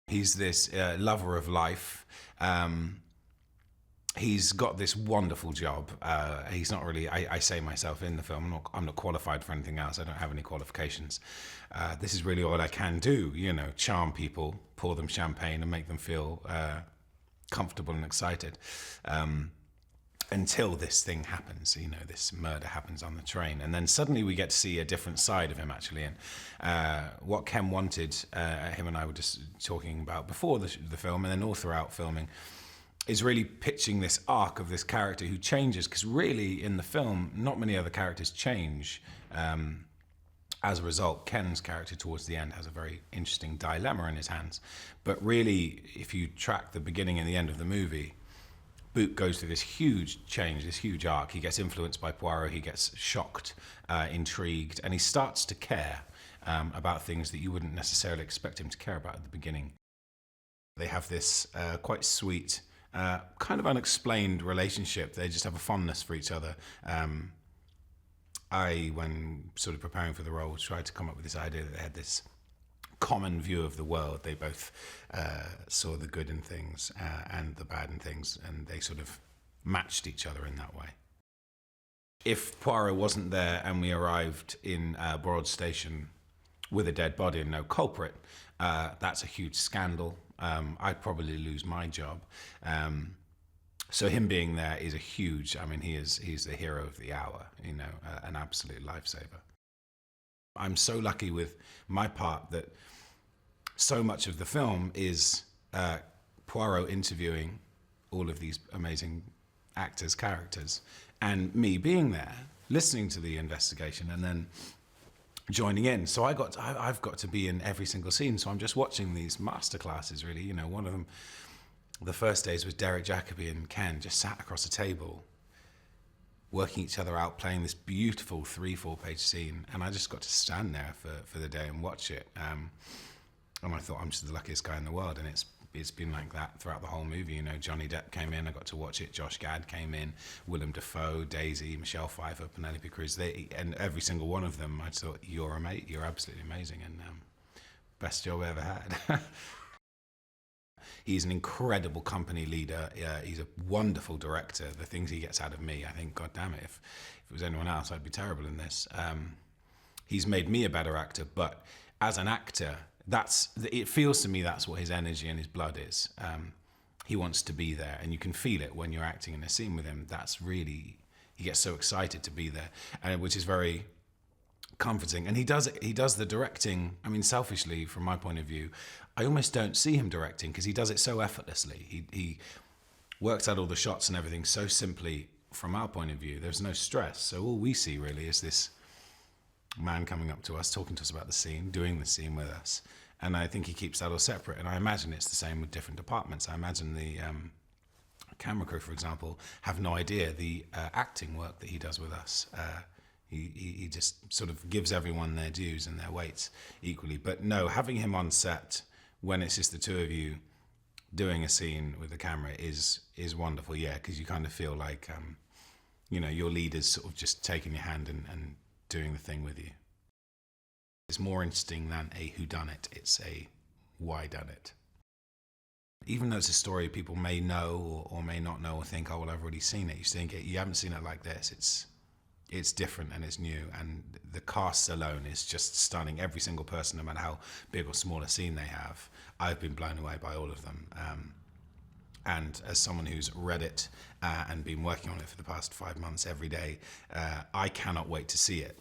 He's this lover of life. He's got this wonderful job. He's not really, I say myself in the film, I'm not qualified for anything else. I don't have any qualifications. This is really all I can do, you know, charm people, pour them champagne and make them feel comfortable and excited. Until this thing happens, you know, this murder happens on the train. And then suddenly we get to see a different side of him, actually. And what Ken wanted, him and I were just talking about before the film and then all throughout filming, is really pitching this arc of this character who changes, because really in the film, not many other characters change. As a result, Ken's character towards the end has a very interesting dilemma in his hands. But really, if you track the beginning and the end of the movie, Boot goes through this huge change, this huge arc. He gets influenced by Poirot, he gets shocked, intrigued, and he starts to care about things that you wouldn't necessarily expect him to care about at the beginning. They have this quite sweet, kind of unexplained relationship. They just have a fondness for each other. When sort of preparing for the role, tried to come up with this idea that they had this common view of the world. They both saw the good in things and the bad in things, and they sort of matched each other in that way. If Poirot wasn't there and we arrived in Broad Station with a dead body and no culprit, that's a huge scandal. I'd probably lose my job. So him being there is a huge, I mean, he's the hero of the hour, you know, an absolute lifesaver. I'm so lucky with my part that so much of the film is Poirot interviewing all of these amazing actors' characters, and me being there, listening to the investigation, and then joining in. So I've got to be in every single scene. So I'm just watching these masterclasses, really. You know, one of them, the first days, was Derek Jacobi and Ken just sat across a table, working each other out, playing this beautiful 3-4 page scene, and I just got to stand there for the day and watch it. And I thought, I'm just the luckiest guy in the world, and it's been like that throughout the whole movie. You know, Johnny Depp came in, I got to watch it. Josh Gad came in, Willem Dafoe, Daisy, Michelle Pfeiffer, Penelope Cruz. And every single one of them, I thought, you're absolutely amazing, and best job I ever had. He's an incredible company leader. He's a wonderful director. The things he gets out of me, I think, God damn it, if it was anyone else, I'd be terrible in this. He's made me a better actor, but as an actor, it feels to me that's what his energy and his blood is. He wants to be there, and you can feel it when you're acting in a scene with him. That's really, he gets so excited to be there, which is very comforting. And he does the directing. I mean, selfishly, from my point of view, I almost don't see him directing because he does it so effortlessly. He works out all the shots and everything so simply from our point of view. There's no stress. So all we see really is this man coming up to us, talking to us about the scene, doing the scene with us. And I think he keeps that all separate. And I imagine it's the same with different departments. I imagine the camera crew, for example, have no idea the acting work that he does with us. He just sort of gives everyone their dues and their weights equally. But no, having him on set when it's just the two of you doing a scene with the camera is wonderful, yeah, because you kind of feel like, you know, your leader's sort of just taking your hand and doing the thing with you. It's more interesting than a whodunit, it's a why done it. Even though it's a story people may know or may not know or think, oh, well, I've already seen it, you haven't seen it like this. It's different and it's new, and the cast alone is just stunning. Every single person, no matter how big or small a scene they have, I've been blown away by all of them. And as someone who's read it and been working on it for the past 5 months every day, I cannot wait to see it.